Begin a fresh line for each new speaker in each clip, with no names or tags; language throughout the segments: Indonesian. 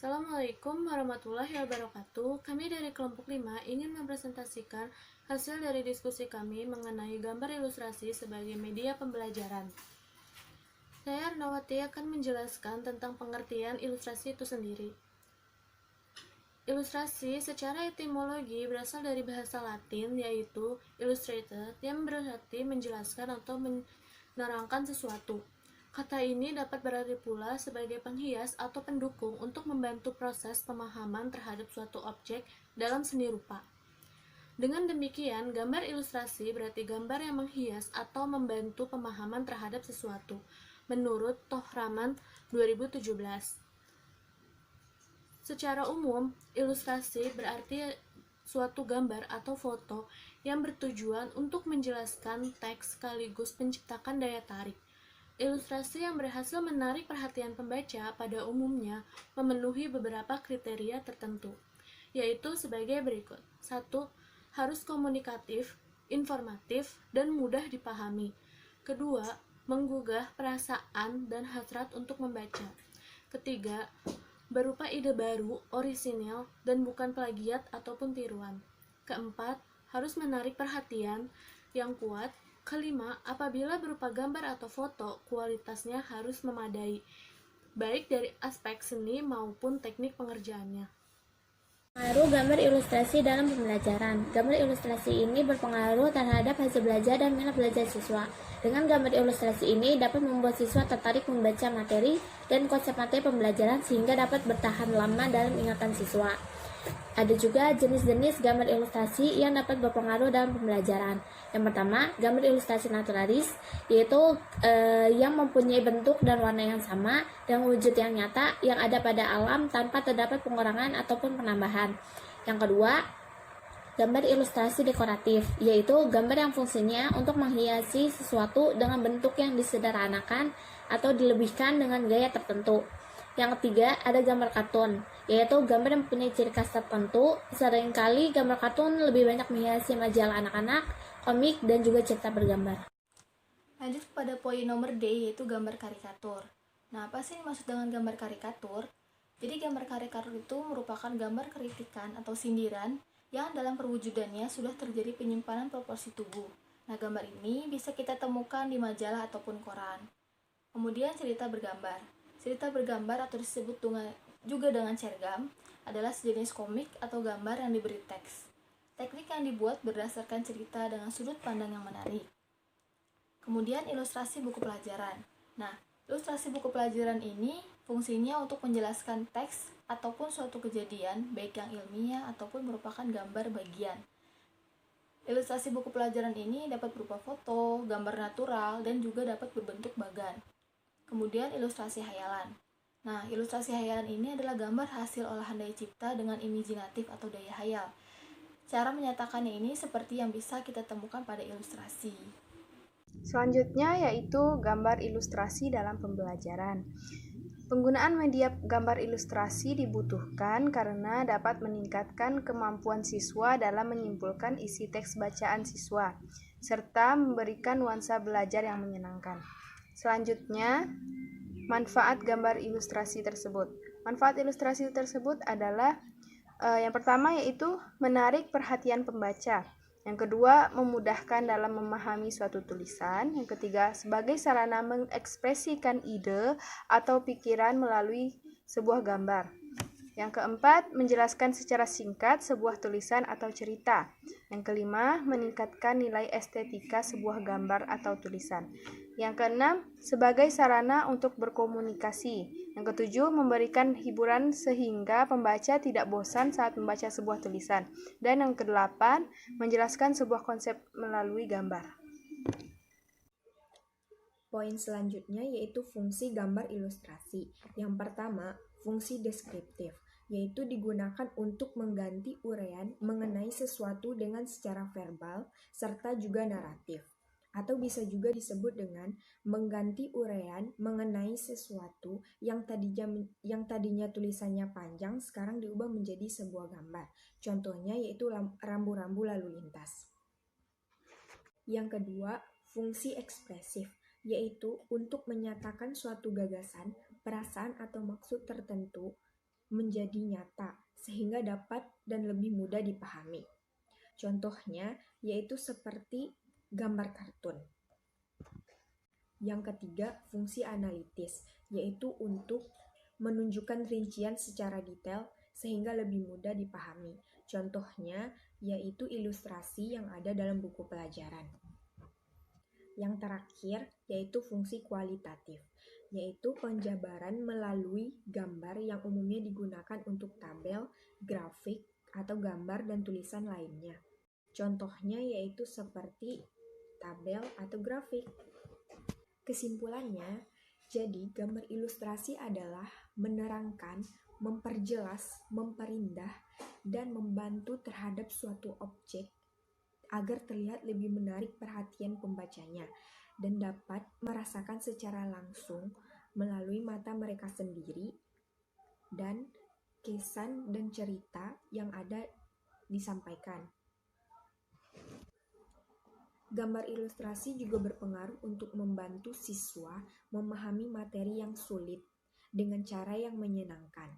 Assalamualaikum warahmatullahi wabarakatuh. Kami dari kelompok 5 ingin mempresentasikan hasil dari diskusi kami mengenai gambar ilustrasi sebagai media pembelajaran. Saya Arnawati akan menjelaskan tentang pengertian ilustrasi itu sendiri. Ilustrasi secara etimologi berasal dari bahasa Latin yaitu illustrated yang berarti menjelaskan atau menerangkan sesuatu. Kata ini dapat berarti pula sebagai penghias atau pendukung untuk membantu proses pemahaman terhadap suatu objek dalam seni rupa. Dengan demikian, gambar ilustrasi berarti gambar yang menghias atau membantu pemahaman terhadap sesuatu, menurut Tohraman 2017. Secara umum, ilustrasi berarti suatu gambar atau foto yang bertujuan untuk menjelaskan teks sekaligus menciptakan daya tarik. Ilustrasi yang berhasil menarik perhatian pembaca pada umumnya memenuhi beberapa kriteria tertentu, yaitu sebagai berikut. 1. Harus komunikatif, informatif, dan mudah dipahami. Kedua, menggugah perasaan dan hasrat untuk membaca. Ketiga, berupa ide baru, orisinil, dan bukan plagiat ataupun tiruan. Keempat, harus menarik perhatian yang kuat. Kelima, apabila berupa gambar atau foto, kualitasnya harus memadai, baik dari aspek seni maupun teknik pengerjaannya.
Pengaruh gambar ilustrasi dalam pembelajaran. Gambar ilustrasi ini berpengaruh terhadap hasil belajar dan minat belajar siswa. Dengan gambar ilustrasi ini dapat membuat siswa tertarik membaca materi dan konsep materi pembelajaran sehingga dapat bertahan lama dalam ingatan siswa. Ada juga jenis-jenis gambar ilustrasi yang dapat berpengaruh dalam pembelajaran. Yang pertama, gambar ilustrasi naturalis, yaitu yang mempunyai bentuk dan warna yang sama dan wujud yang nyata yang ada pada alam tanpa terdapat pengurangan ataupun penambahan. Yang kedua, gambar ilustrasi dekoratif, yaitu gambar yang fungsinya untuk menghiasi sesuatu dengan bentuk yang disederhanakan atau dilebihkan dengan gaya tertentu. Yang ketiga, ada gambar kartun, yaitu gambar yang mempunyai ciri khas tertentu. Seringkali gambar kartun lebih banyak menghiasi majalah anak-anak, komik, dan juga cerita bergambar.
Lanjut pada poin nomor D, yaitu gambar karikatur. Nah, apa sih maksud dengan gambar karikatur? Jadi gambar karikatur itu merupakan gambar kritikan atau sindiran yang dalam perwujudannya sudah terjadi penyimpanan proporsi tubuh. Nah, gambar ini bisa kita temukan di majalah ataupun koran. Kemudian cerita bergambar. Cerita bergambar atau disebut juga dengan cergam adalah sejenis komik atau gambar yang diberi teks. Teknik yang dibuat berdasarkan cerita dengan sudut pandang yang menarik. Kemudian ilustrasi buku pelajaran. Nah, ilustrasi buku pelajaran ini fungsinya untuk menjelaskan teks ataupun suatu kejadian, baik yang ilmiah ataupun merupakan gambar bagian. Ilustrasi buku pelajaran ini dapat berupa foto, gambar natural, dan juga dapat berbentuk bagan. Kemudian ilustrasi hayalan. Nah, ilustrasi hayalan ini adalah gambar hasil olahan daya cipta dengan imajinatif atau daya hayal. Cara menyatakannya ini seperti yang bisa kita temukan pada ilustrasi.
Selanjutnya yaitu gambar ilustrasi dalam pembelajaran. Penggunaan media gambar ilustrasi dibutuhkan karena dapat meningkatkan kemampuan siswa dalam menyimpulkan isi teks bacaan siswa, serta memberikan nuansa belajar yang menyenangkan. Selanjutnya, manfaat gambar ilustrasi tersebut. Manfaat ilustrasi tersebut adalah yang pertama yaitu menarik perhatian pembaca. Yang kedua, memudahkan dalam memahami suatu tulisan. Yang ketiga, sebagai sarana mengekspresikan ide atau pikiran melalui sebuah gambar. Yang keempat, menjelaskan secara singkat sebuah tulisan atau cerita. Yang kelima, meningkatkan nilai estetika sebuah gambar atau tulisan. Yang keenam, sebagai sarana untuk berkomunikasi. Yang ketujuh, memberikan hiburan sehingga pembaca tidak bosan saat membaca sebuah tulisan. Dan yang kedelapan, menjelaskan sebuah konsep melalui gambar.
Poin selanjutnya yaitu fungsi gambar ilustrasi. Yang pertama, fungsi deskriptif, yaitu digunakan untuk mengganti uraian mengenai sesuatu dengan secara verbal serta juga naratif. Atau bisa juga disebut dengan mengganti uraian mengenai sesuatu yang tadinya tulisannya panjang sekarang diubah menjadi sebuah gambar. Contohnya yaitu rambu-rambu lalu lintas. Yang kedua, fungsi ekspresif, yaitu untuk menyatakan suatu gagasan, perasaan atau maksud tertentu menjadi nyata sehingga dapat dan lebih mudah dipahami. Contohnya yaitu seperti gambar kartun. Yang ketiga, fungsi analitis, yaitu untuk menunjukkan rincian secara detail sehingga lebih mudah dipahami. Contohnya yaitu ilustrasi yang ada dalam buku pelajaran. Yang terakhir yaitu fungsi kualitatif, yaitu penjabaran melalui gambar yang umumnya digunakan untuk tabel, grafik, atau gambar dan tulisan lainnya. Contohnya yaitu seperti tabel atau grafik. Kesimpulannya, jadi gambar ilustrasi adalah menerangkan, memperjelas, memperindah, dan membantu terhadap suatu objek agar terlihat lebih menarik perhatian pembacanya dan dapat merasakan secara langsung melalui mata mereka sendiri dan kesan dan cerita yang ada disampaikan. Gambar ilustrasi juga berpengaruh untuk membantu siswa memahami materi yang sulit dengan cara yang menyenangkan,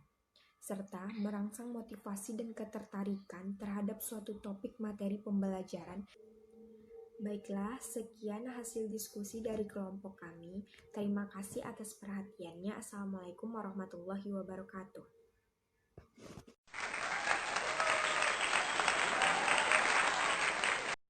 serta merangsang motivasi dan ketertarikan terhadap suatu topik materi pembelajaran. Baiklah, sekian hasil diskusi dari kelompok kami. Terima kasih atas perhatiannya. Assalamualaikum warahmatullahi wabarakatuh.